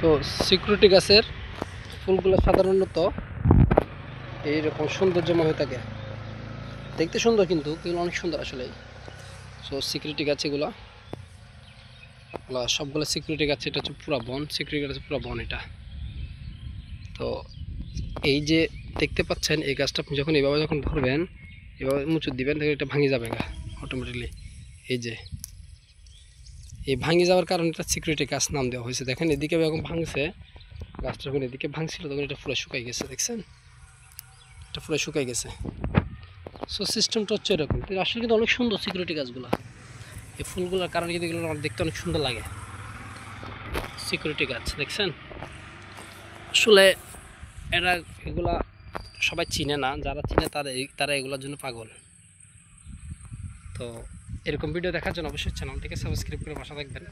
তো সিকিউরিটি গাছের ফুলগুলো সাধারণত এইরকম সৌন্দর্যময় হয়ে থাকে, দেখতে সুন্দর, কিন্তু এগুলো অনেক সুন্দর আসলে। সো সিকিউরিটি গাছ এগুলো সবগুলো সিকিউরিটি গাছ, এটা হচ্ছে পুরো বন, সিকিউরিটি গাছ পুরো বন এটা। তো এই যে দেখতে পাচ্ছেন এই গাছটা আপনি যখন এভাবে যখন ধরবেন, এভাবে মুচুর দিবেন, দেখে এটা ভাঙে যাবে গা অটোমেটিকলি। এই যে এই ভাঙে যাওয়ার কারণে এটা সিকিউরিটি গাছ নাম দেওয়া হয়েছে। দেখেন এদিকে যখন ভাঙছে গাছটা, যখন এদিকে ভাঙছিল তখন এটা পুরো শুকাই গেছে, দেখছেন এটা পুরো শুকাই গেছে। সো সিস্টেমটা হচ্ছে এরকম। তো আসলে কিন্তু অনেক সুন্দর সিকিউরিটি গাছগুলো, এই ফুলগুলোর কারণে কিন্তু এগুলো আমার দেখতে অনেক সুন্দর লাগে। সিকিউরিটি গাছ দেখছেন, আসলে এরা এগুলা সবাই চিনে না, যারা চিনে তারা এগুলোর জন্য পাগল। তো এরকম ভিডিও দেখার জন্য অবশ্যই চ্যানেলটিকে সাবস্ক্রাইব করে পাশে থাকবেন।